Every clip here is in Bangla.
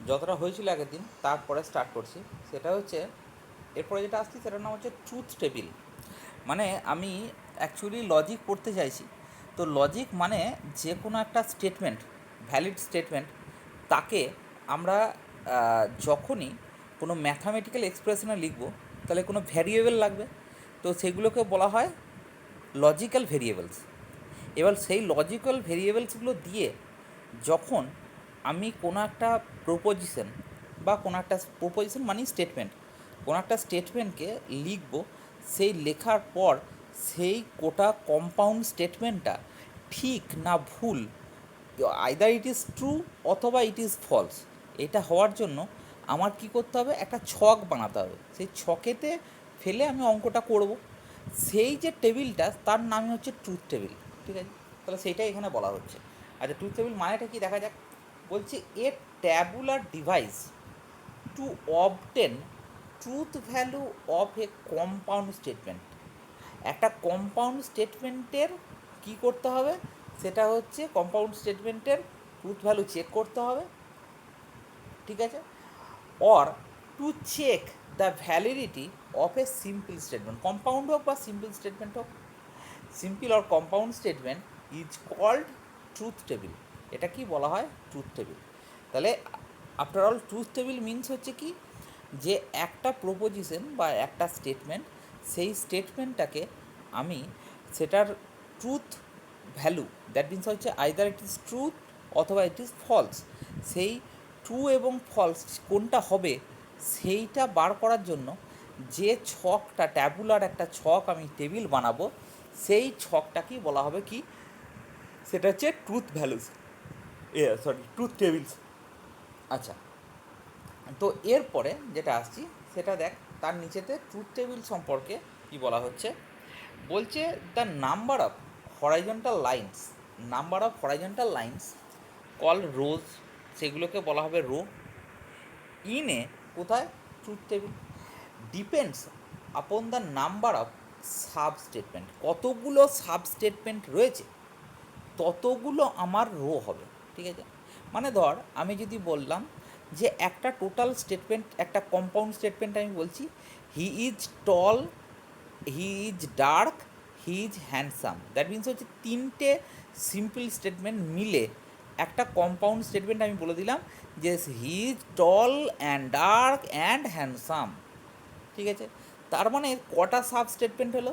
যতটা হয়েছিল আগের দিন তারপরে স্টার্ট করছি। সেটা হচ্ছে এরপরে যেটা আসছি সেটার নাম হচ্ছে ট্রুথ টেবিল। মানে আমি অ্যাকচুয়ালি লজিক পড়তে চাইছি। তো লজিক মানে যে কোনো একটা স্টেটমেন্ট, ভ্যালিড স্টেটমেন্ট, তাকে আমরা যখনই কোনো ম্যাথামেটিক্যাল এক্সপ্রেশনে লিখব তাহলে কোনো ভ্যারিয়েবল লাগবে। তো সেগুলোকে বলা হয় লজিক্যাল ভেরিয়েবলস। এবার সেই লজিক্যাল ভেরিয়েবলসগুলো দিয়ে যখন আমি কোনো একটা প্রপোজিশন বা কোনো একটা প্রপোজিশন মানে স্টেটমেন্ট, কোনো একটা স্টেটমেন্টকে লিখব, সেই লেখার পর সেই কোটা কম্পাউন্ড স্টেটমেন্টটা ঠিক না ভুল, আইদার ইট ইজ ট্রু অথবা ইট ইজ ফলস, এটা হওয়ার জন্য আমার কি করতে হবে, একটা ছক বানাতে হবে। সেই ছকেতে ফেলে আমি অঙ্কটা করব। সেই যে টেবিলটা তার নামই হচ্ছে ট্রুথ টেবিল। ঠিক আছে, তাহলে সেইটাই এখানে বলা হচ্ছে। আচ্ছা, ট্রুথ টেবিল মানেটা কি দেখা যাক। বলছে a tabular device to obtain truth value of a compound statement. একটা কম্পাউন্ড স্টেটমেন্টের কি করতে হবে, সেটা হচ্ছে কম্পাউন্ড স্টেটমেন্টের ট্রুথ ভ্যালু চেক করতে হবে। ঠিক আছে, or to check the validity of a simple statement, compound হোক বা সিম্পল স্টেটমেন্ট হোক, simple or compound statement is called truth table. এটা কি বলা হয়, ট্রুথ টেবিল। তাহলে after all truth table means হচ্ছে কি, যে একটা প্রপোজিশন বা একটা স্টেটমেন্ট, সেই স্টেটমেন্টটাকে আমি সেটার ট্রুথ ভ্যালু, দ্যাট মিনস হচ্ছে আইদার ইট ইজ ট্রুথ অথবা ইট ইজ ফলস, সেই ট্রু এবং ফলস কোনটা হবে সেইটা বার করার জন্য যে ছকটা, ট্যাবুলার একটা ছক আমি টেবিল বানাবো, সেই ছকটাকেই বলা হবে কি, সেটা হচ্ছে ট্রুথ ভ্যালুস, ট্রুথ টেবিলস। আচ্ছা, তো এরপরে যেটা আসছি সেটা দেখ, তার নিচেতে ট্রুথ টেবিল সম্পর্কে কি বলা হচ্ছে। বলছে the number of horizontal lines, number of horizontal lines call rows, সেগুলোকে বলা হবে রো, ইন এ কোথায়, truth table, depends upon the number of sub statement, কতগুলো সাব স্টেটমেন্ট রয়েছে ততগুলো আমার রো হবে। ঠিক আছে, মানে ধর আমি যদি বললাম যে একটা টোটাল স্টেটমেন্ট, একটা কম্পাউন্ড স্টেটমেন্ট আমি বলছি, হি is tall, he is dark, he is handsome, that means হচ্ছে তিনটে সিম্পল স্টেটমেন্ট মিলে একটা কম্পাউন্ড স্টেটমেন্ট আমি বলে দিলাম যে হি is tall and dark and handsome. ঠিক আছে, তার মানে কটা সাব স্টেটমেন্ট হলো,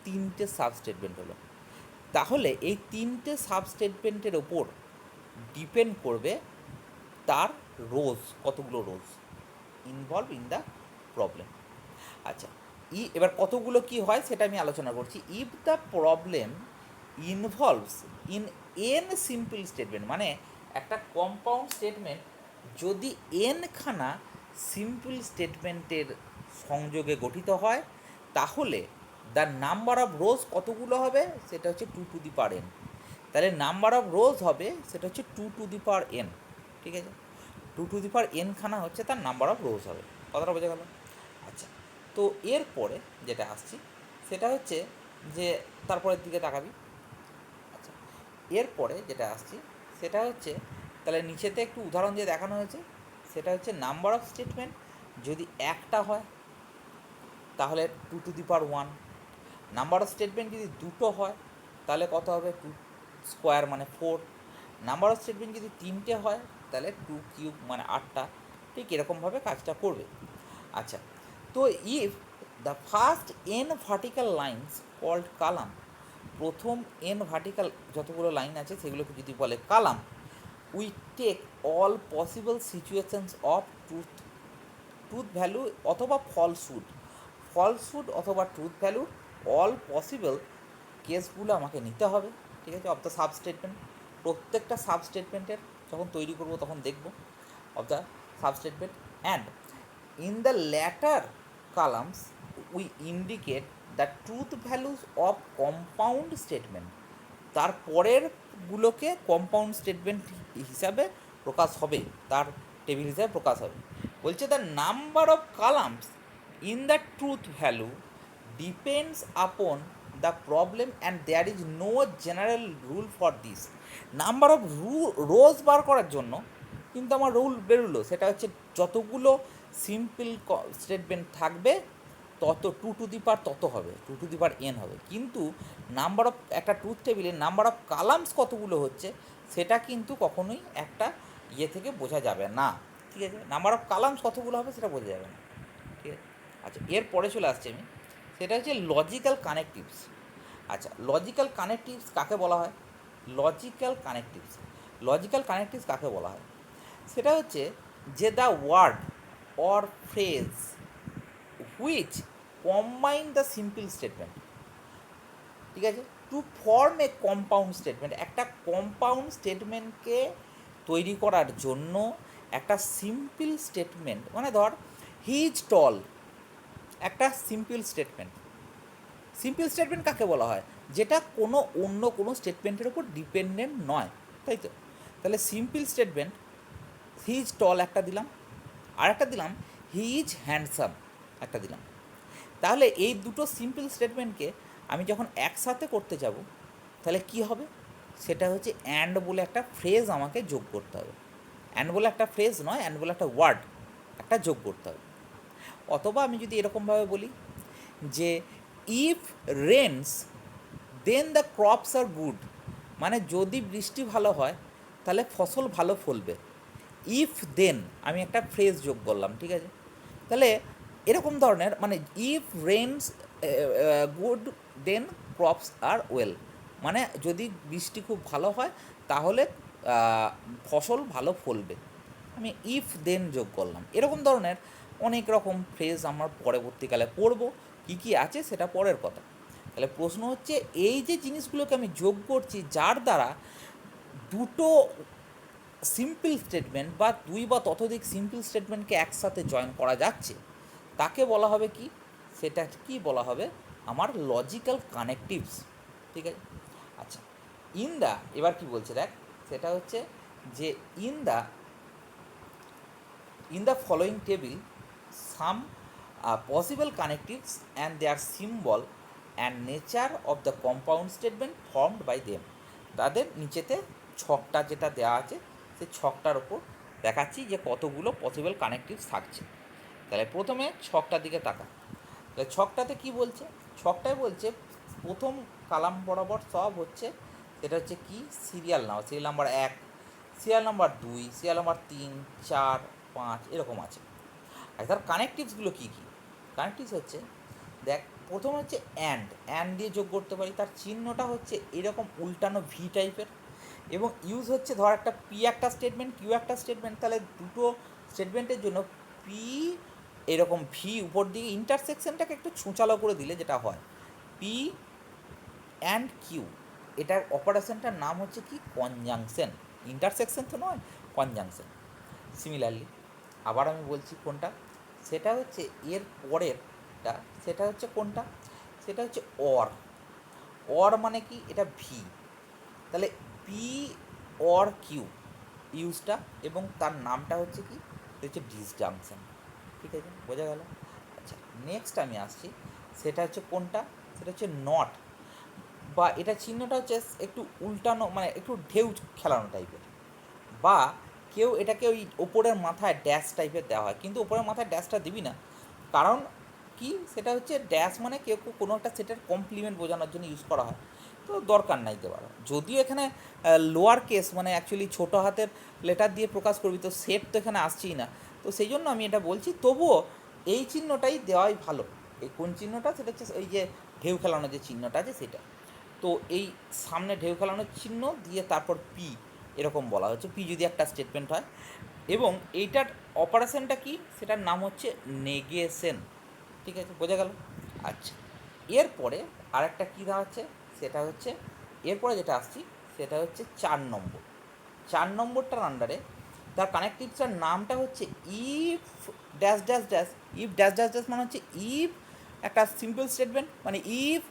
তিনটে সাব স্টেটমেন্ট হলো। তাহলে এই তিনটে সাব স্টেটমেন্টের ওপর ডিপেন্ড করবে তার রোজ, কতগুলো রোজ ইনভলভ ইন দ্য প্রবলেম। আচ্ছা, এবার কতগুলো কি হয় সেটা আমি আলোচনা করছি। If the problem involves in an simple statement, মানে একটা কম্পাউন্ড স্টেটমেন্ট যদি এনখানা সিম্পল স্টেটমেন্টের সংযোগে গঠিত হয়, তাহলে দ্য নাম্বার অফ রোজ কতগুলো হবে, সেটা হচ্ছে 2n। তাহলে নাম্বার অফ রোজ হবে সেটা হচ্ছে 2n। ঠিক আছে, 2n খানা হচ্ছে তার নাম্বার অফ রোজ হবে। কথাটা বোঝা গেল? আচ্ছা, তো এরপরে যেটা আসছি সেটা হচ্ছে যে তারপরের দিকে তাকাবি। আচ্ছা, এরপরে যেটা আসছি সেটা হচ্ছে, তাহলে নিচেতে একটু উদাহরণ দিয়ে দেখানো হয়েছে, সেটা হচ্ছে নাম্বার অফ স্টেটমেন্ট যদি একটা হয় তাহলে 2n। নাম্বার অফ স্টেটমেন্ট যদি দুটো হয় তাহলে কত হবে, 2 স্কোয়ার মানে 4। নাম্বার অফ স্টেটমেন্ট যদি তিনটে হয় তাহলে 2³ মানে 8টা। ঠিক এরকমভাবে কাজটা করবে। আচ্ছা, তো if the first n vertical lines called column, প্রথম n ভার্টিক্যাল যতগুলো লাইন আছে সেগুলোকে যদি বলে column, we take all possible situations of truth, truth value অথবা ফলসহুড, ফলসহুড অথবা ট্রুথ ভ্যালু, অল পসিবল কেসগুলো আমাকে নিতে হবে। ঠিক আছে, অফ দ্য সাব স্টেটমেন্ট, প্রত্যেকটা সাব স্টেটমেন্টের যখন তৈরি করব তখন দেখব of the sub statement. And in the latter columns we indicate the truth values of compound statement, তারপরেরগুলোকে কম্পাউন্ড স্টেটমেন্ট হিসাবে প্রকাশ হবে, তার টেবিল হিসাবে প্রকাশ হবে। বলছে the number of columns in the truth value depends upon the problem and there is no general rule for this. Number of rows বার করার জন্য কিন্তু আমার রুল বেরোলো, সেটা হচ্ছে যতগুলো সিম্পল স্টেটমেন্ট থাকবে তত টু টু দি পাওয়ার তত হবে, two to the power N হবে। কিন্তু নাম্বার অফ একটা ট্রুথ টেবিলে নাম্বার অফ কালামস কতগুলো হচ্ছে সেটা কিন্তু কখনোই একটা ইয়ে থেকে বোঝা যাবে না, ঠিক আছে? নাম্বার অফ কালামস কতগুলো হবে সেটা বোঝা যাবে না, ঠিক আছে? আচ্ছা, এর পরে চলে আসছি আমি, সেটা হচ্ছে লজিক্যাল কানেকটিভস। আচ্ছা, লজিক্যাল কানেকটিভস কাকে বলা হয়? লজিক্যাল কানেকটিভস, লজিক্যাল কানেকটিভস কাকে বলা হয়? সেটা হচ্ছে যে the word or phrase which combine the simple statement, ঠিক আছে, to form a compound statement. একটা কম্পাউন্ড স্টেটমেন্টকে তৈরি করার জন্য একটা সিম্পল স্টেটমেন্ট, মানে ধর হি ইজ টল, একটা সিম্পল স্টেটমেন্ট। সিম্পল স্টেটমেন্ট কাকে বলা হয়? যেটা কোনো অন্য কোনো স্টেটমেন্টের উপর ডিপেন্ডেন্ট নয়, তাই তো? তাহলে সিম্পল স্টেটমেন্ট হি ইজ টল একটা দিলাম, আর একটা দিলাম হি ইজ হ্যান্ডসাম একটা দিলাম। তাহলে এই দুটো সিম্পল স্টেটমেন্টকে আমি যখন একসাথে করতে যাব তাহলে কি হবে? সেটা হচ্ছে অ্যান্ড বলে একটা ফ্রেজ আমাকে যোগ করতে হবে। অ্যান্ড বলে একটা ফ্রেজ নয়, অ্যান্ড বলে একটা ওয়ার্ড একটা যোগ করতে হবে। অথবা আমি যদি এরকমভাবে বলি যে if rains then the crops are good, মানে যদি বৃষ্টি ভালো হয় তাহলে ফসল ভালো ফলবে। ইফ দেন আমি একটা ফ্রেজ যোগ করলাম, ঠিক আছে? তাহলে এরকম ধরনের, মানে if rains good then crops are well, মানে যদি বৃষ্টি খুব ভালো হয় তাহলে ফসল ভালো ফলবে। আমি ইফ দেন যোগ করলাম। এরকম ধরনের অনেক রকম ফ্রেজ আমার পরবর্তীকালে পড়ব, কী কী আছে সেটা পরের কথা। তাহলে প্রশ্ন হচ্ছে এই যে জিনিসগুলোকে আমি যোগ করছি, যার দ্বারা দুটো সিম্পল স্টেটমেন্ট বা দুই বা ততোধিক সিম্পল স্টেটমেন্টকে একসাথে জয়েন করা যাচ্ছে, তাকে বলা হবে কি? সেটা কি বলা হবে? আমার লজিক্যাল কানেকটিভস, ঠিক আছে? আচ্ছা, ইন দ্য, এবার কি বলছে দেখ, সেটা হচ্ছে যে in the following table some possible connectives and their symbol and nature of the compound statement formed by them। তাদের নিচেতে ছকটা যেটা দেওয়া আছে সেই ছকটার ওপর দেখাচ্ছি যে কতগুলো পসিবল কানেকটিভস থাকছে। তাহলে প্রথমে ছকটার দিকে তাকা। তাহলে ছকটাতে কি বলছে? ছকটায় বলছে প্রথম কালাম বরাবর সব হচ্ছে, সেটা হচ্ছে কি? Serial number 1, serial number 2, serial number 3, 4, 5 এরকম আছে। আর তার কানেকটিভসগুলো কী কী? কানেকটিভস হচ্ছে, দেখ, প্রথম হচ্ছে অ্যান্ড দিয়ে যোগ করতে পারি। তার চিহ্নটা হচ্ছে এরকম উল্টানো ভি টাইপের, এবং ইউজ হচ্ছে ধর একটা পি একটা স্টেটমেন্ট, কিউ একটা স্টেটমেন্ট, তাহলে দুটো স্টেটমেন্টের জন্য পি এরকম ভি উপর দিকে ইন্টারসেকশনটাকে একটু ছুঁচালো করে দিলে যেটা হয় পি অ্যান্ড কিউ, এটার অপারেশনটার নাম হচ্ছে কি? কনজাংশন। ইন্টারসেকশন তো নয়, কনজাংশন। সিমিলারলি আবার আমি বলছি কোনটা, সেটা হচ্ছে এর পরেরটা, সেটা হচ্ছে কোনটা? সেটা হচ্ছে অর। অর মানে কি? এটা ভি। তাহলে পি অর কিউ ইউজটা, এবং তার নামটা হচ্ছে কি? এটা হচ্ছে ডিসজাংশন, ঠিক আছে? বোঝা গেল? আচ্ছা, নেক্সট আমি আসছি, সেটা হচ্ছে কোনটা? সেটা হচ্ছে নট, বা এটা চিহ্নটা হচ্ছে একটু উল্টানো, মানে একটু ঢেউ খেলানো টাইপের, বা কেউ এটাকে ওই ওপরের মাথায় ড্যাশ টাইপের দেওয়া হয়, কিন্তু ওপরের মাথায় ড্যাশটা দিবি না, কারণ কি? সেটা হচ্ছে ড্যাশ মানে কেউ কোনো একটা সেটের কমপ্লিমেন্ট বোঝানোর জন্য ইউজ করা হয়, তো দরকার নাই দেওয়ার। যদিও এখানে লোয়ার কেস, মানে অ্যাকচুয়ালি ছোটো হাতের লেটার দিয়ে প্রকাশ করবি, তো সেট তো এখানে আসছেই না, তো সেই জন্য আমি এটা বলছি। তবুও এই চিহ্নটাই দেওয়াই ভালো। এই কোন চিহ্নটা? সেটা হচ্ছে ওই যে ঢেউ খেলানোর যে চিহ্নটা আছে সেটা। তো এই সামনে ঢেউ খেলানোর চিহ্ন দিয়ে তারপর পি এরকম বলা হচ্ছে, পি যদি একটা স্টেটমেন্ট হয়, এবং এইটার অপারেশনটা কি? সেটার নাম হচ্ছে নেগেশন, ঠিক আছে? বোঝা গেল? আচ্ছা, এরপরে আরেকটা কী দাঁড়াচ্ছে, সেটা হচ্ছে এরপরে যেটা আসছি সেটা হচ্ছে 4 নম্বর। 4 নম্বরটার আন্ডারে তার কানেকটিভসটার নামটা হচ্ছে if dash dash dash. If dash dash dash মানে হচ্ছে ইফ একটা সিম্পল স্টেটমেন্ট, মানে if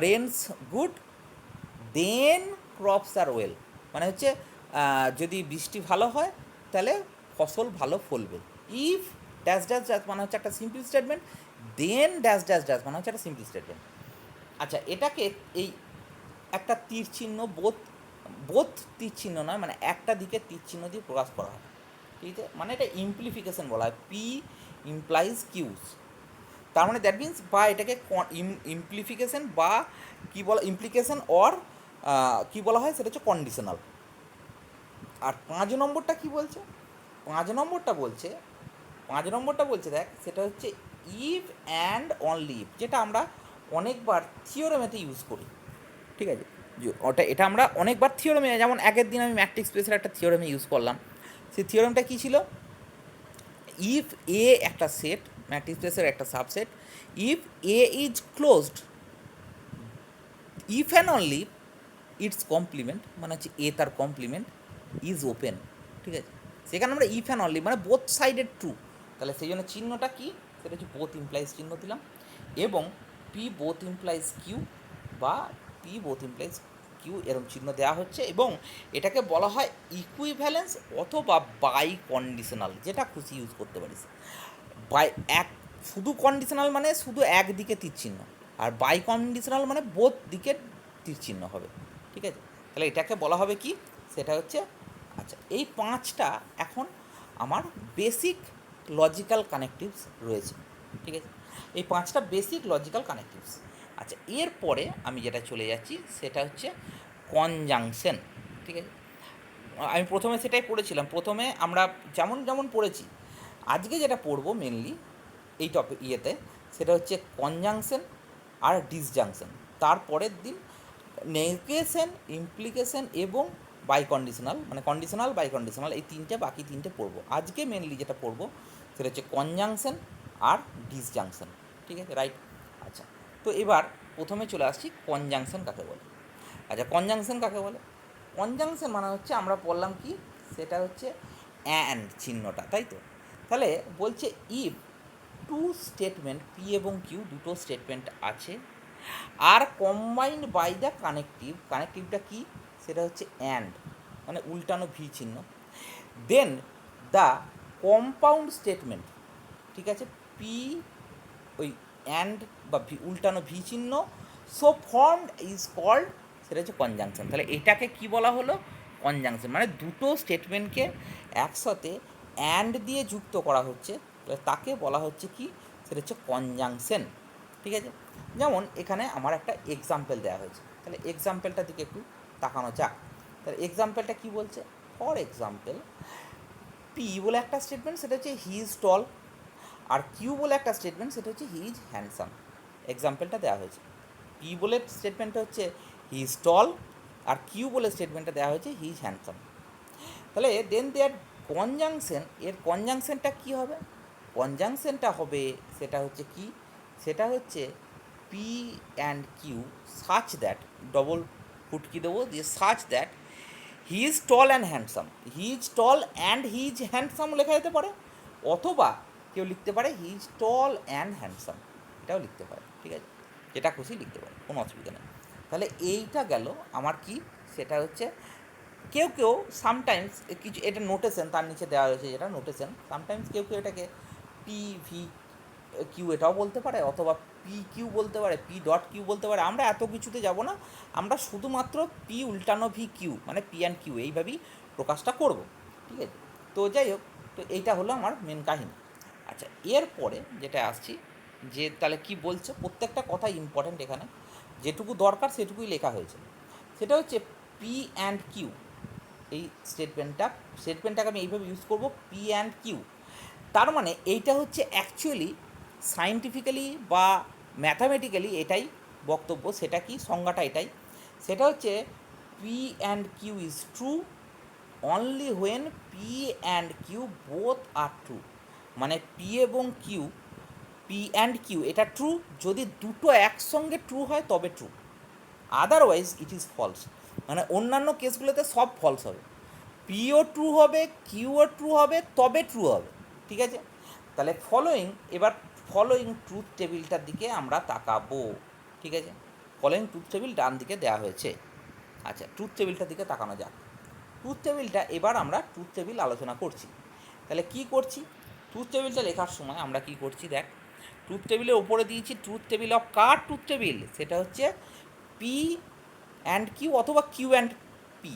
rains good then crops are well, মানে হচ্ছে যদি বৃষ্টি ভালো হয় তাহলে ফসল ভালো ফলবে। ইফ ড্যাশ ড্যাশ ড্যাশ মানে হচ্ছে একটা simple statement, then dash dash dash মানে হচ্ছে একটা সিম্পল স্টেটমেন্ট। আচ্ছা, এটাকে এই একটা তীর চিহ্ন বোধ বোথ তীর চিহ্ন নয়, মানে একটা দিকে তীর চিহ্ন দিয়ে প্রকাশ করা হয়, ঠিক আছে, মানে এটা ইমপ্লিফিকেশন বলা হয়, পি ইমপ্লাইজ কিউস। তার মানে দ্যাট মিন্স বা এটাকে ইমপ্লিফিকেশন বা কী বলা ইমপ্লিকেশন অর কী বলা হয় সেটা হচ্ছে কন্ডিশনাল। আর 5 নম্বরটা কী বলছে? 5 নম্বরটা বলছে দেখ, সেটা হচ্ছে ইফ অ্যান্ড অনলি ইফ, যেটা আমরা অনেকবার থিওরেমেতে ইউজ করি, ঠিক আছে, এটা আমরা অনেকবার থিওরেমে, যেমন আগের দিন আমি ম্যাট্রিক্স স্পেসের একটা থিওরেমে ইউজ করলাম। সেই থিওরেমটা কী ছিল? ইফ এ একটা সেট, ম্যাট্রিক্স স্পেসের একটা subset, if A is closed, if and only its complement, মানে হচ্ছে এ তার কমপ্লিমেন্ট, ইজ ওপেন, ঠিক আছে, সেখানে আমরা ইফ অ্যান্ড অনলি মানে বোথ সাইডেড ট্রু, তাহলে সেই জন্য চিহ্নটা কী, সেটা হচ্ছে বোথ ইমপ্লাইজ চিহ্ন দিলাম, এবং পি বোথ ইমপ্লাইজ কিউ বা পি বোথ ইমপ্লাইজ কিউ এরকম চিহ্ন দেওয়া হচ্ছে, এবং এটাকে বলা হয় ইকুইভ্যালেন্স অথবা বাই কন্ডিশনাল, যেটা খুশি ইউজ করতে পারিস। বাই এক শুধু কন্ডিশনাল মানে শুধু একদিকে তীর চিহ্ন, আর বাই কন্ডিশনাল মানে বোথ দিকে তীর চিহ্ন হবে, ঠিক আছে, তাহলে এটাকে বলা হবে কি, সেটা হচ্ছে, আচ্ছা এই 5টা এখন আমার বেসিক লজিক্যাল কানেকটিভস রয়েছে, ঠিক আছে, এই 5টা বেসিক লজিক্যাল কানেকটিভস। আচ্ছা এরপরে আমি যেটা চলে যাচ্ছি সেটা হচ্ছে কনজাংশন, ঠিক আছে, আমি প্রথমে সেটাই পড়েছিলাম, প্রথমে আমরা যেমন যেমন পড়েছি, আজকে যেটা পড়বো মেনলি এই টপিক সেটা হচ্ছে কনজাংশন আর ডিসজাংশন, তারপরের দিন নেগেশন, ইমপ্লিকেশন এবং বাই কন্ডিশনাল, মানে কন্ডিশনাল বাই কন্ডিশনাল, এই বাকি তিনটে পড়বো। আজকে মেনলি যেটা পড়বো সেটা হচ্ছে কনজাংশন আর ডিসজাংশন, ঠিক আছে, রাইট। আচ্ছা তো এবার প্রথমে চলে আসছি কনজাংশন কাকে বলে। আচ্ছা কনজাংশন কাকে বলে? কনজাংশন মানে হচ্ছে আমরা বললাম কি, সেটা হচ্ছে অ্যান্ড চিহ্নটা, তাই তো, তাহলে বলছে ইফ টু স্টেটমেন্ট পি এবং কিউ, দুটো স্টেটমেন্ট আছে, আর কম্বাইন্ড বাই দ্য কানেকটিভটা কি, সেটা হচ্ছে অ্যান্ড, মানে উল্টানো ভি চিহ্ন, দেন দ্য কম্পাউন্ড স্টেটমেন্ট, ঠিক আছে, পি ওই অ্যান্ড বা ভি উল্টানো ভি চিহ্ন, সো ফর্মড ইজ কল্ড, সেটা হচ্ছে কনজাংশন। তাহলে এটাকে কি বলা হলো? কনজাংশন, মানে দুটো স্টেটমেন্টকে একসাথে অ্যান্ড দিয়ে যুক্ত করা হচ্ছে, তাকে বলা হচ্ছে কি, সেটা হচ্ছে কনজাংশন, ঠিক আছে। যেমন এখানে আমার একটা এক্সাম্পল দেওয়া হয়েছে, তাহলে এক্সাম্পলটার দিকে একটু তাকানো যাক। তাহলে এক্সাম্পলটা কী বলছে? ফর এক্সাম্পল পি বলে একটা স্টেটমেন্ট, সেটা হচ্ছে হি ইজ টল, আর কিউ বলে একটা স্টেটমেন্ট, সেটা হচ্ছে হি ইজ হ্যান্ডসাম। এক্সাম্পলটা দেওয়া হয়েছে, পি বলে স্টেটমেন্টটা হচ্ছে হি ইজ টল, আর কিউ বলে স্টেটমেন্টটা দেওয়া হয়েছে হি ইজ হ্যান্ডসাম। তাহলে দেন দেয়ার কনজাংশন, এর কনজাংশনটা কী হবে? কনজাংশনটা হবে সেটা হচ্ছে কি, সেটা হচ্ছে P and Q such that, double ফুটকি দেবো দিয়ে, such that he is tall and handsome, he is tall and he is handsome লেখা যেতে পারে, অথবা কেউ লিখতে পারে he is tall and handsome, এটাও লিখতে পারে, ঠিক আছে, যেটা খুশি লিখতে পারে, কোনো অসুবিধা নেই। তাহলে এইটা গেল আমার কি, সেটা হচ্ছে কেউ কেউ সামটাইমস কিছু, এটা নোটেশন তার নিচে দেওয়া হয়েছে, যেটা নোটেশন, সামটাইমস কেউ কেউ এটাকে পি ভি কিউ এটাও বলতে পারে, অথবা পি কিউ বলতে পারে, পি ডট কিউ বলতে পারে, আমরা এত কিছুতে যাব না, আমরা শুধুমাত্র পি উল্টানো ভি কিউ মানে পি অ্যান্ড কিউ এইভাবেই প্রকাশটা করব, ঠিক আছে। তো যাই হোক, তো এইটা হলো আমার মেন কাহিনী। আচ্ছা এরপরে যেটা আসছি, যে তাহলে কি বলছে, প্রত্যেকটা কথা ইম্পর্ট্যান্ট, এখানে যেটুকু দরকার সেটুকুই লেখা হয়েছে, সেটা হচ্ছে পি অ্যান্ড কিউ, এই স্টেটমেন্টটাকে আমি এইভাবে ইউজ করব, পি অ্যান্ড কিউ, তার মানে এইটা হচ্ছে অ্যাকচুয়ালি সায়েন্টিফিক্যালি বা ম্যাথামেটিক্যালি এটাই বক্তব্য, সেটা কি, সংজ্ঞাটা এটাই, সেটা হচ্ছে P and Q is true only when P and Q both are true, মানে পি এবং কিউ, পি অ্যান্ড কিউ এটা ট্রু যদি দুটো একসঙ্গে ট্রু হয় তবে true, otherwise it is false, মানে অন্যান্য কেসগুলোতে সব ফলস হবে, পিও ট্রু হবে, কিউও ট্রু হবে, তবে ট্রু হবে, ঠিক আছে। তাহলে ফলোয়িং ট্রুথ টেবিলটার দিকে আমরা তাকাবো, ঠিক আছে, ফলোয়িং ট্রুথ টেবিল ডান দিকে দেওয়া হয়েছে। আচ্ছা ট্রুথ টেবিলটার দিকে তাকানো যাক। ট্রুথ টেবিলটা এবার আমরা ট্রুথ টেবিল আলোচনা করছি। তাহলে কি করছি, ট্রুথ টেবিলটা লেখার সময় আমরা কি করছি দেখ, ট্রুথ টেবিলের ওপরে দিয়েছি truth table of truth table, সেটা হচ্ছে পি অ্যান্ড কিউ অথবা কিউ অ্যান্ড পি,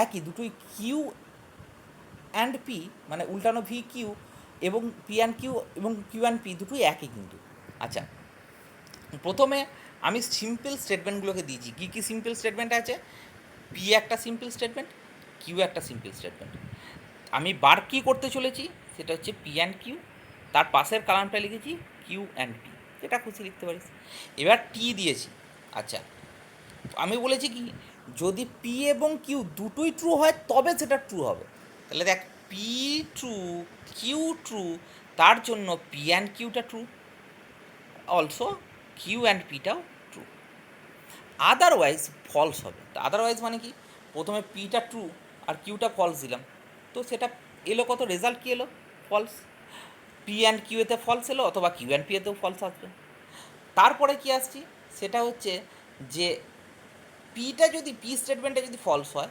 একই, দুটোই কিউ অ্যান্ড পি, মানে উল্টানো ভি কিউ এবং পি অ্যান্ড কিউ এবং কিউ অ্যান্ড পি দুটোই একই কিন্তু। আচ্ছা, প্রথমে আমি সিম্পল স্টেটমেন্টগুলোকে দিয়েছি। কী কী সিম্পল স্টেটমেন্ট আছে? পি একটা সিম্পল স্টেটমেন্ট, কিউ একটা সিম্পল স্টেটমেন্ট। আমি বার কী করতে চলেছি সেটা হচ্ছে পি অ্যান্ড কিউ, তার পাশের কালামটা লিখেছি কিউ অ্যান্ড পি, যেটা খুশি লিখতে পারিস। এবার টি দিয়েছি। আচ্ছা, আমি বলেছি কি, যদি পি এবং কিউ দুটোই ট্রু হয় তবে সেটা ট্রু হবে। তাহলে দেখ, পি ট্রু, কিউ ট্রু, তার জন্য পি অ্যান্ড কিউটা ট্রু, অলসো কিউ অ্যান্ড পিটাও ট্রু। আদারওয়াইজ ফলস হবে। তো আদারওয়াইজ মানে কি, প্রথমে পিটা ট্রু আর কিউটা ফলস দিলাম, তো সেটা এলো কত, রেজাল্ট কী এলো? ফলস। পি অ্যান্ড কিউ এতে ফলস এলো, অথবা কিউ অ্যান্ড পি এতেও ফলস আসবে। তারপরে কি আসছি, সেটা হচ্ছে যে পিটা যদি, পি স্টেটমেন্টে যদি ফলস হয়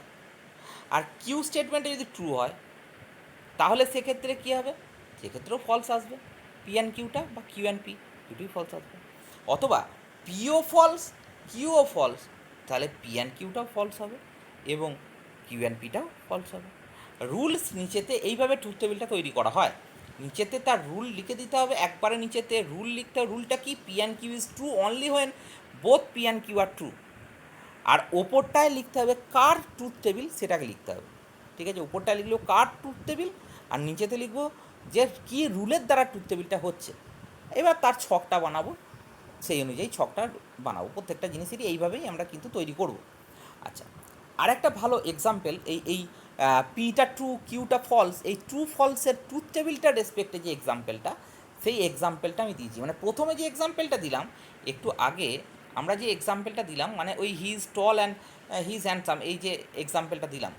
আর কিউ স্টেটমেন্টে যদি ট্রু হয়, তাহলে সেক্ষেত্রে কী হবে? সেক্ষেত্রেও ফলস আসবে, পি অ্যান্ড কিউটা বা কিউ অ্যান্ড পি দুটোই ফলস আসবে। অথবা পিও ফলস, কিউও ফলস, তাহলে পি অ্যান্ড কিউটাও ফলস হবে এবং কিউ অ্যান্ড পিটাও ফলস হবে। রুলস নিচেতে এইভাবে ট্রুথ টেবিলটা তৈরি করা হয়। নিচেতে তার রুল লিখে দিতে হবে, একবারে নিচেতে রুল লিখতে হবে। রুলটা কি, P and Q is true only when both P and Q are true. আর ওপরটায় লিখতে হবে কার ট্রুথ টেবিল, সেটাকে লিখতে হবে। ঠিক আছে, ওপরটায় লিখলেও কার ট্রুথ টেবিল, আর নিচেতে লিখবো যে কী রুলের দ্বারা ট্রুথ টেবিলটা হচ্ছে। এবার তার ছকটা বানাবো, সেই অনুযায়ী ছকটা বানাবো। প্রত্যেকটা জিনিসেরই এইভাবেই আমরা কিন্তু তৈরি করব। আচ্ছা, আরেকটা ভালো এক্সাম্পল, এই পিটা ট্রু কিউটা ফলস, এই ট্রু ফলসের ট্রুথ টেবিলটার রেসপেক্টে যে এক্সাম্পলটা, সেই এক্সাম্পলটা আমি দিয়েছি। মানে প্রথমে যে এক্সাম্পলটা দিলাম, একটু আগে আমরা যে এক্সাম্পলটা দিলাম, মানে ওই he is tall and he is handsome, এই যে এক্সাম্পলটা দিলাম,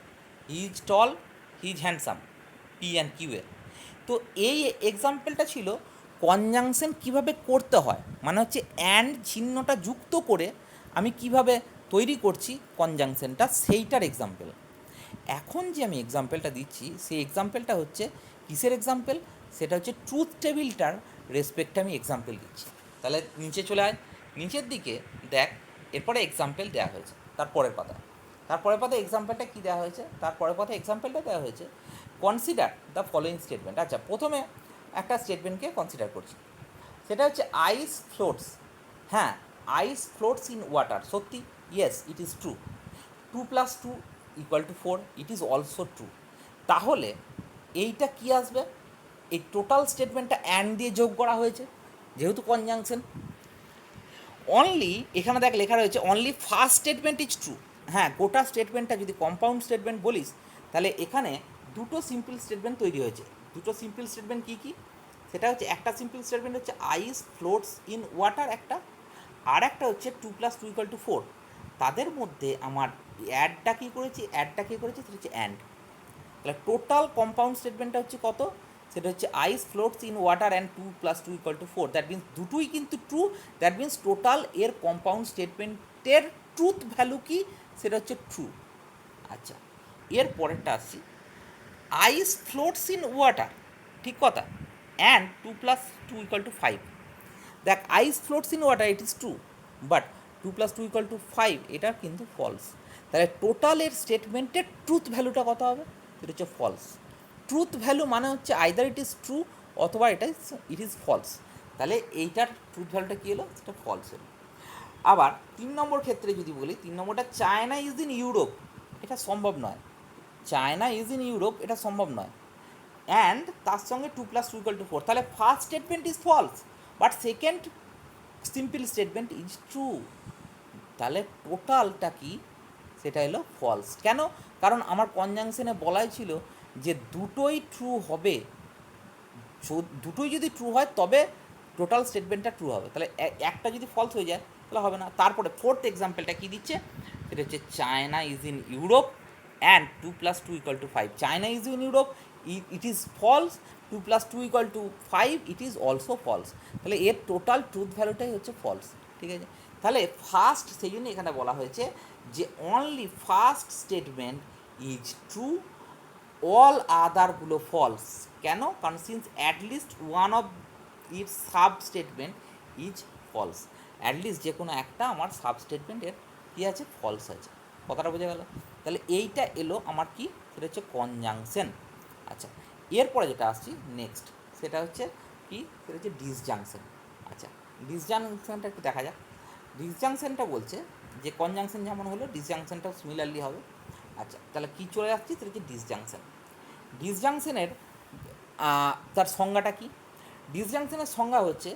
he is tall, he is handsome, P and Q এর। তো এই এক্সাম্পলটা ছিল কনজাংশন কিভাবে করতে হয়, মানে হচ্ছে অ্যান্ড চিহ্নটা যুক্ত করে আমি কিভাবে তৈরি করছি কনজাংশনটা, সেইটার এক্সাম্পল। এখন যে আমি এক্সাম্পলটা দিচ্ছি, সেই এক্সাম্পলটা হচ্ছে কিসের এক্সাম্পল? সেটা হচ্ছে ট্রুথ টেবিলটার রেসপেক্টে আমি এক্সাম্পল দিচ্ছি। তাহলে নিচে চলে আয়, নিচের দিকে দেখ, এরপরে এক্সাম্পল দেওয়া হয়েছে তারপরের পাতা। তারপরের পাতা এক্সাম্পলটা কী দেওয়া হয়েছে? তারপরের পাতা এক্সাম্পলটা দেওয়া হয়েছে, কনসিডার দ্য ফলোয়িং স্টেটমেন্ট। আচ্ছা, প্রথমে একটা স্টেটমেন্টকে কনসিডার করছি, সেটা হচ্ছে আইস ফ্লোটস। হ্যাঁ, আইস ফ্লোটস ইন ওয়াটার, সত্যি, yes it is true. 2 + 2 = 4, it is also true. তাহলে এইটা কি আসবে? এই টোটাল স্টেটমেন্টটা অ্যান্ড দিয়ে যোগ করা হয়েছে, যেহেতু কনজাংশন। অনলি, এখানে দেখ লেখা রয়েছে only first statement is true. হ্যাঁ, গোটা স্টেটমেন্টটা যদি কম্পাউন্ড স্টেটমেন্ট বলিস, তাহলে এখানে দুটো সিম্পল স্টেটমেন্ট তৈরি হয়েছে। দুটো সিম্পল স্টেটমেন্ট কী কী? সেটা হচ্ছে, একটা সিম্পল স্টেটমেন্ট হচ্ছে আইস ফ্লোটস ইন ওয়াটার একটা, আর একটা হচ্ছে 2 + 2 = 4। তাদের মধ্যে আমার অ্যাডটা কী করেছি, সেটা হচ্ছে অ্যান্ড। তাহলে টোটাল কম্পাউন্ড স্টেটমেন্টটা হচ্ছে কত? সেটা হচ্ছে ice floats in water and 2 + 2 = 4। That means দুটোই কিন্তু ট্রু। দ্যাট মিনস টোটাল এর কম্পাউন্ড স্টেটমেন্টের ট্রুথ ভ্যালু কি, সেটা হচ্ছে ট্রু। আচ্ছা, এর পরেরটা আসছি, আইস ফ্লোটস ইন ওয়াটার, ঠিক কথা, অ্যান্ড 2 + 2 = 5। দেখ, ice floats in water it is true, but 2 + 2 = 5 এটা কিন্তু ফলস। তাহলে টোটালের স্টেটমেন্টের ট্রুথ ভ্যালুটা কত হবে? সেটা হচ্ছে ফলস। ট্রুথ ভ্যালু মানে হচ্ছে আইদার ইট ইজ ট্রু অথবা ইট ইজ ফলস। তাহলে এইটার ট্রুথ ভ্যালুটা কী এলো? সেটা ফলস এলো। আবার 3 নম্বর ক্ষেত্রে যদি বলি, 3 নম্বরটা চায়না ইজ ইন ইউরোপ, এটা সম্ভব নয়। চায়না ইজ ইন ইউরোপ এটা সম্ভব নয়, অ্যান্ড তার সঙ্গে 2 + 2 = 4। তাহলে first statement is false, but second simple statement is true. তাহলে টোটালটা কি, সেটা হলো ফলস। কেন? কারণ আমার কনজাংশনে বলাই ছিল যে দুটোই ট্রু হবে, দুটোই যদি ট্রু হয় তবে টোটাল স্টেটমেন্টটা ট্রু হবে। তাহলে একটা যদি ফলস হয়ে যায় তাহলে হবে না। তারপরে ফোর্থ এক্সাম্পলটা কী দিচ্ছে, সেটা হচ্ছে China is in Europe and 2 + 2 = 5। China is in Europe, it is false. 2 + 2 = 5, it is also false. তাহলে এর টোটাল ট্রুথ ভ্যালুটাই হচ্ছে ফলস। ঠিক আছে, তাহলে ফার্স্ট, সেই জন্য এখানে বলা হয়েছে যে only first statement is true, all আদারগুলো ফলস। কেন? কারণ since at least one of its sub statement is false, at least যে কোনো একটা আমার সাব স্টেটমেন্টের কী আছে, ফলস আছে। কথাটা বোঝা গেল? তাহলে এইটা এলো আমার কি, সেটা হচ্ছে কনজাংশন। আচ্ছা, এরপরে যেটা আসছি নেক্সট, সেটা হচ্ছে কি, সেটা হচ্ছে ডিসজাংশন। আচ্ছা, ডিসজাংশনটা একটু দেখা যাক। ডিসজাংশনটা বলছে যে কনজাংশন যেমন হলো ডিসজাংশনটাও সিমিলারলি হবে। আচ্ছা, তাহলে কী চলে যাচ্ছি, সেটা হচ্ছে ডিসজাংশন। ডিসজাংশনের তার সংজ্ঞাটা কি? ডিসজাংশনের সংজ্ঞা হচ্ছে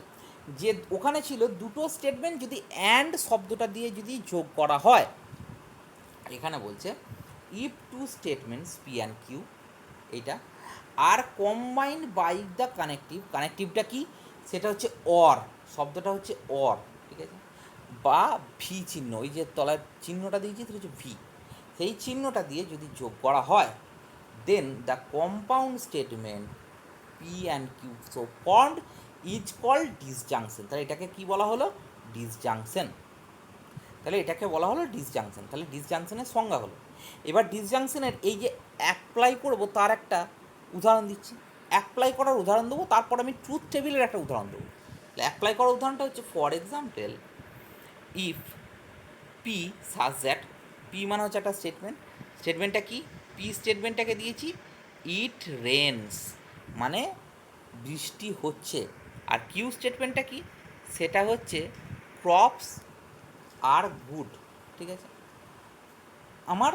যে ওখানে ছিল দুটো স্টেটমেন্ট যদি অ্যান্ড শব্দটা দিয়ে যদি যোগ করা হয়, এখানে বলছে if two statements P and Q, এইটা are combined by the connective, কানেকটিভটা কি, সেটা হচ্ছে অর, শব্দটা হচ্ছে অর, ঠিক আছে, বা ভি চিহ্ন, ওই যে তলায় চিহ্নটা দিয়েছি সেটা হচ্ছে ভি, সেই চিহ্নটা দিয়ে যদি যোগ করা হয়, then the compound statement P and Q so formed is called disjunction. তাহলে এটাকে কি বলা হলো, ডিসজাংশন। তাহলে এটাকে বলা হলো ডিসজাংশন। তাহলে ডিসজাংশনের সংজ্ঞা হলো। এবার ডিসজাংশনের এই যে অ্যাপ্লাই করব তার একটা উদাহরণ দিচ্ছি। অ্যাপ্লাই করার উদাহরণ দেবো, তারপর আমি ট্রুথ টেবিলের একটা উদাহরণ দেবো। তাহলে অ্যাপ্লাই করার উদাহরণটা হচ্ছে for example if P such that, P মানে হচ্ছে একটা স্টেটমেন্ট, স্টেটমেন্টটা কি, পি স্টেটমেন্টটাকে দিয়েছি ইট রেন্স মানে বৃষ্টি হচ্ছে, আর কিউ স্টেটমেন্টটা কি, সেটা হচ্ছে ক্রপস আর গুড, ঠিক আছে। আমার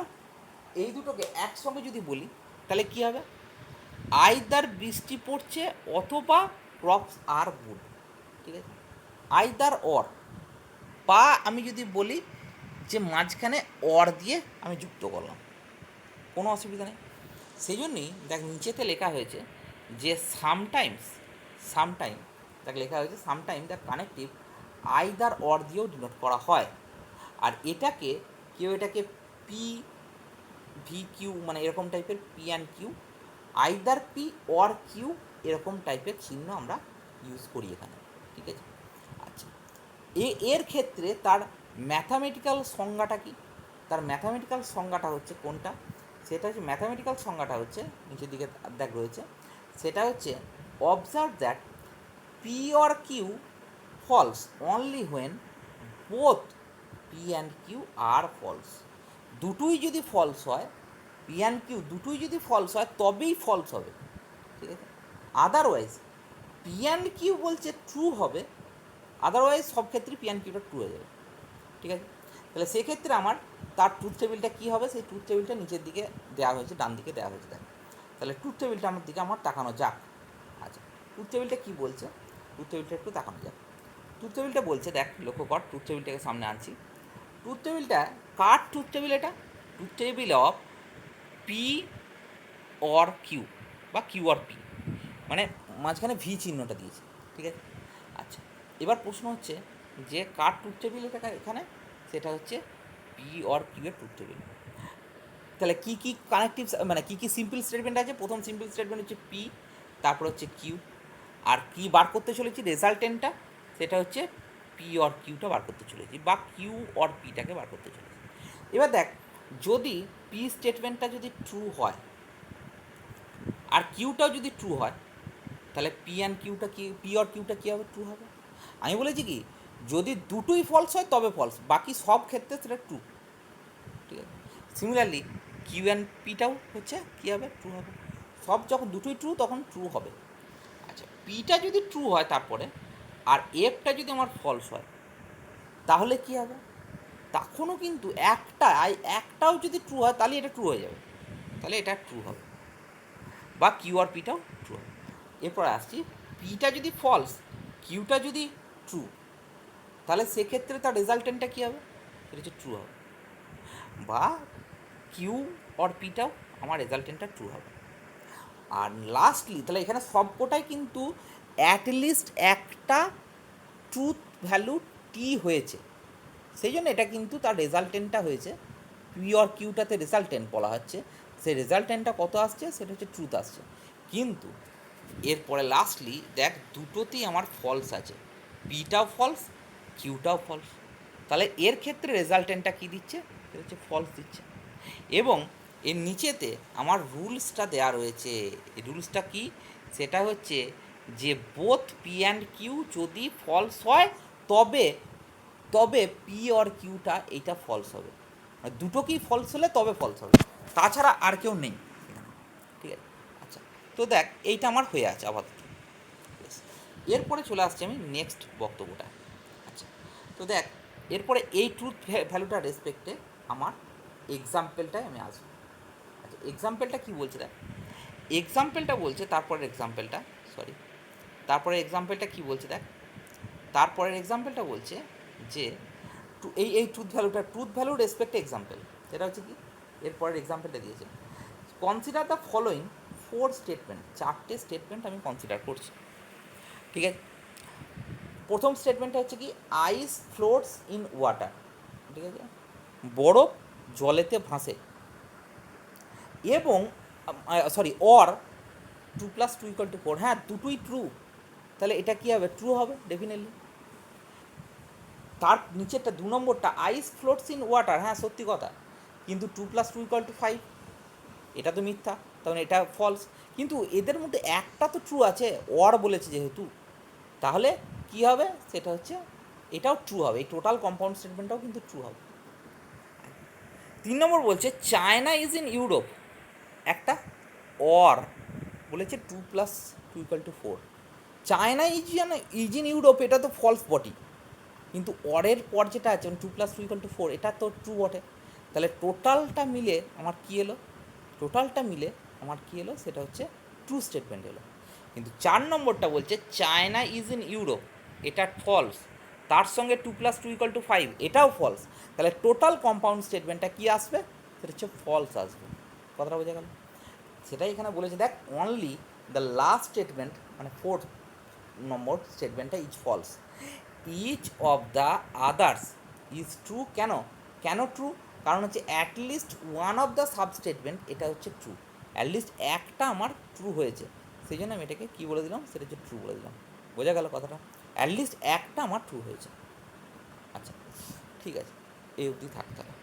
এই দুটোকে একসঙ্গে যদি বলি তাহলে কী হবে, আইদার বৃষ্টি পড়ছে অথবা ক্রপস আর গুড, ঠিক আছে, আইদার অর, বা আমি যদি বলি যে মাঝখানে অর দিয়ে আমি যুক্ত করলাম, কোনো অসুবিধা নেই। সেই জন্যই দেখ নিচেতে লেখা হয়েছে যে সামটাইমস, সামটাইম দেখ লেখা হয়েছে sometime the connective either or দিয়েও ডিনোট করা হয়। আর এটাকে কেউ এটাকে পি ভি কিউ মানে এরকম টাইপের, P and Q, either P or Q এরকম টাইপের চিহ্ন আমরা ইউজ করি এখানে, ঠিক আছে। আচ্ছা, এর ক্ষেত্রে তার ম্যাথামেটিক্যাল সংজ্ঞাটা কি, তার ম্যাথামেটিক্যাল সংজ্ঞাটা হচ্ছে কোনটা, সেটা হচ্ছে ম্যাথামেটিক্যাল সংজ্ঞাটা হচ্ছে নিচের দিকে দেখ রয়েছে, সেটা হচ্ছে observe that P or Q false only when both P and Q are false. দুটোই যদি ফলস হয়, পি অ্যান্ড কিউ দুটোই যদি ফলস হয় তবেই ফলস হবে, ঠিক আছে। আদারওয়াইজ পি অ্যান্ড কিউ বলছে ট্রু হবে, আদারওয়াইজ সব ক্ষেত্রে পি অ্যান্ড কিউটা ট্রু হয়ে যাবে, ঠিক আছে। তাহলে সেক্ষেত্রে আমার তার ট্রুথ টেবিলটা কী হবে, সেই ট্রুথ টেবিলটা নিচের দিকে দেওয়া হয়েছে, ডান দিকে দেওয়া হয়েছে দেখ। তাহলে ট্রুথ টেবিলটা আমার দিকে আমার তাকানো যাক। আচ্ছা, ট্রুথ টেবিলটা কী বলছে, ট্রুথ টেবিলটা একটু তাকানো যাক। ট্রুথ টেবিলটা বলছে, দেখ লক্ষ্য কর, ট্রুথ টেবিলটাকে সামনে আনছি। ট্রুথ টেবিলটা কার ট্রুথ টেবিল, এটা truth table of P or Q বা কিউ অর পি, মানে মাঝখানে ভি চিহ্নটা দিয়েছে, ঠিক আছে। আচ্ছা, এবার প্রশ্ন হচ্ছে যে কার ট্রুথ টেবিল এটা এখানে, সেটা হচ্ছে পি অর কিউ এর ট্রুথ টেবিল। তাহলে কী কী কানেকটিভ মানে কী কী সিম্পল স্টেটমেন্ট আছে, প্রথম সিম্পল স্টেটমেন্ট হচ্ছে পি, তারপর হচ্ছে কিউ, আর কী বার করতে চলেছি রেজাল্টেন্টটা, সেটা হচ্ছে পি অর কিউটা বার করতে চলেছি, বা কিউ অর পিটাকে বার করতে চলেছি। এবার দেখ, যদি পি স্টেটমেন্টটা যদি ট্রু হয় আর কিউটাও যদি ট্রু হয়, তাহলে পি অ্যান্ড কিউটা কি, পি অর কিউটা কী হবে, ট্রু হবে। আমি বলেছি কি, যদি দুটোই ফলস হয় তবে ফলস, বাকি সব ক্ষেত্রে সেটা ট্রু, ঠিক আছে। সিমিলারলি কিউ অ্যান্ড পিটাও হচ্ছে কী হবে, ট্রু হবে। সব যখন দুটোই ট্রু তখন ট্রু হবে। আচ্ছা, পিটা যদি ট্রু হয় তারপরে, আর এফটা যদি আমার ফলস হয়, তাহলে কী হবে, তখনও কিন্তু একটাও যদি ট্রু হয় তাহলে এটা ট্রু হয়ে যাবে, তাহলে এটা ট্রু হবে, বা কিউ আর পিটাও ট্রু হবে। এরপর আসছি, পিটা যদি ফলস, কিউটা যদি ট্রু, তাহলে সেক্ষেত্রে তার রেজাল্টেন্টটা কী হবে, সেটা হচ্ছে ট্রু হবে, বা কিউ অর পিটাও আমার রেজাল্টেন্টটা ট্রু হবে। আর লাস্টলি তাহলে এখানে সবকটাই কিন্তু অ্যাটলিস্ট একটা ট্রুথ ভ্যালু টি হয়েছে, সেই জন্য এটা কিন্তু তার রেজাল্টেন্টটা হয়েছে, পি অর কিউটাতে রেজাল্টেন্ট বলা হচ্ছে, সেই রেজাল্টেন্টটা কত আসছে, সেটা হচ্ছে ট্রুথ আসছে। কিন্তু এরপরে লাস্টলি দেখ দুটোতেই আমার ফলস আছে, পিটাও ফলস, কিউটাও ফলস, তাহলে এর ক্ষেত্রে রেজাল্টেন্টটা কী দিচ্ছে, সেটা হচ্ছে ফলস দিচ্ছে। এবং এর নিচেতে আমার রুলসটা দেওয়া রয়েছে, এই রুলসটা কি, সেটা হচ্ছে যে বোথ পি অ্যান্ড কিউ যদি ফলস হয় তবে তবে পি অর কিউটা এইটা ফলস হবে। আর দুটো কি ফলস হলে তবে ফলস হবে, তাছাড়া আর কেউ নেই এখানে। ঠিক আছে, আচ্ছা, তো দেখ এইটা আমার হয়ে আছে আপাতত। এরপরে চলে আসছি আমি নেক্সট বক্তব্যটা। আচ্ছা, তো দেখ এরপরে এই ট্রুথ ভ্যালুটার রেসপেক্টে আমার এক্সাম্পলটায় আমি আসবো। আচ্ছা, এক্সাম্পলটা কী বলছে দেখ, এক্সাম্পলটা বলছে তারপরের এক্সাম্পলটা, সরি, তারপরে এক্সাম্পলটা কী বলছে দেখ, তারপরের এক্সাম্পলটা বলছে যে এই ট্রুথ ভ্যালু রেসপেক্ট এক্সাম্পল, সেটা হচ্ছে কি এরপরের এক্সাম্পলটা দিয়েছে, কনসিডার দ্য ফলোয়িং 4 স্টেটমেন্ট, 4টে স্টেটমেন্ট আমি কনসিডার করছি। ঠিক আছে, প্রথম স্টেটমেন্টটা হচ্ছে কি আইস ফ্লোটস ইন ওয়াটার, ঠিক আছে, বরফ জলেতে ভাসে, এবং সরি অর 2+2=4, হ্যাঁ দুটোই ট্রু, তাহলে এটা কী হবে, ট্রু হবে ডেফিনেটলি। তার নিচেরটা 2 নম্বরটা আইস ফ্লোটস ইন ওয়াটার, হ্যাঁ সত্যি কথা, কিন্তু 2+2=5, এটা তো মিথ্যা, তখন এটা ফলস। কিন্তু এদের মধ্যে একটা তো ট্রু আছে, অর বলেছে যেহেতু, তাহলে কি হবে সেটা হচ্ছে এটাও ট্রু হবে, এই টোটাল কম্পাউন্ড স্টেটমেন্টটাও কিন্তু ট্রু হবে। 3 নম্বর বলছে চায়না ইজ ইন ইউরোপ, একটা অর বলেছে 2+2=4, চায়না ইজ ইন ইউরোপ, এটা তো ফলস বটি, কিন্তু অরের পর যেটা আছে 2+2=4 এটা তো ট্রু বটে, তাহলে টোটালটা মিলে আমার কী এলো, টোটালটা মিলে আমার কী এলো সেটা হচ্ছে ট্রু স্টেটমেন্ট এলো। কিন্তু 4 নম্বরটা বলছে চায়না ইজ ইন ইউরোপ, এটা ফলস, তার সঙ্গে 2+2=5 এটাও ফলস, তাহলে টোটাল কম্পাউন্ড স্টেটমেন্টটা কী আসবে, সেটা হচ্ছে ফলস আসবে। কথাটা বোঝা গেল? সেটাই এখানে বলেছে দেখ, অনলি দ্য লাস্ট স্টেটমেন্ট মানে 4 নম্বর স্টেটমেন্টটা is false, each of the others is true. কেন কেন ট্রু, কারণ হচ্ছে at least one of the sub statement এটা হচ্ছে ট্রু, অ্যাটলিস্ট একটা আমার ট্রু হয়েছে, সেই জন্য আমি এটাকে কী বলে দিলাম, সেটা হচ্ছে ট্রু বলে দিলাম। বোঝা গেল কথাটা, অ্যাটলিস্ট একটা আমার ট্রু হয়েছে। আচ্ছা ঠিক আছে, এই অবধি থাক তাহলে।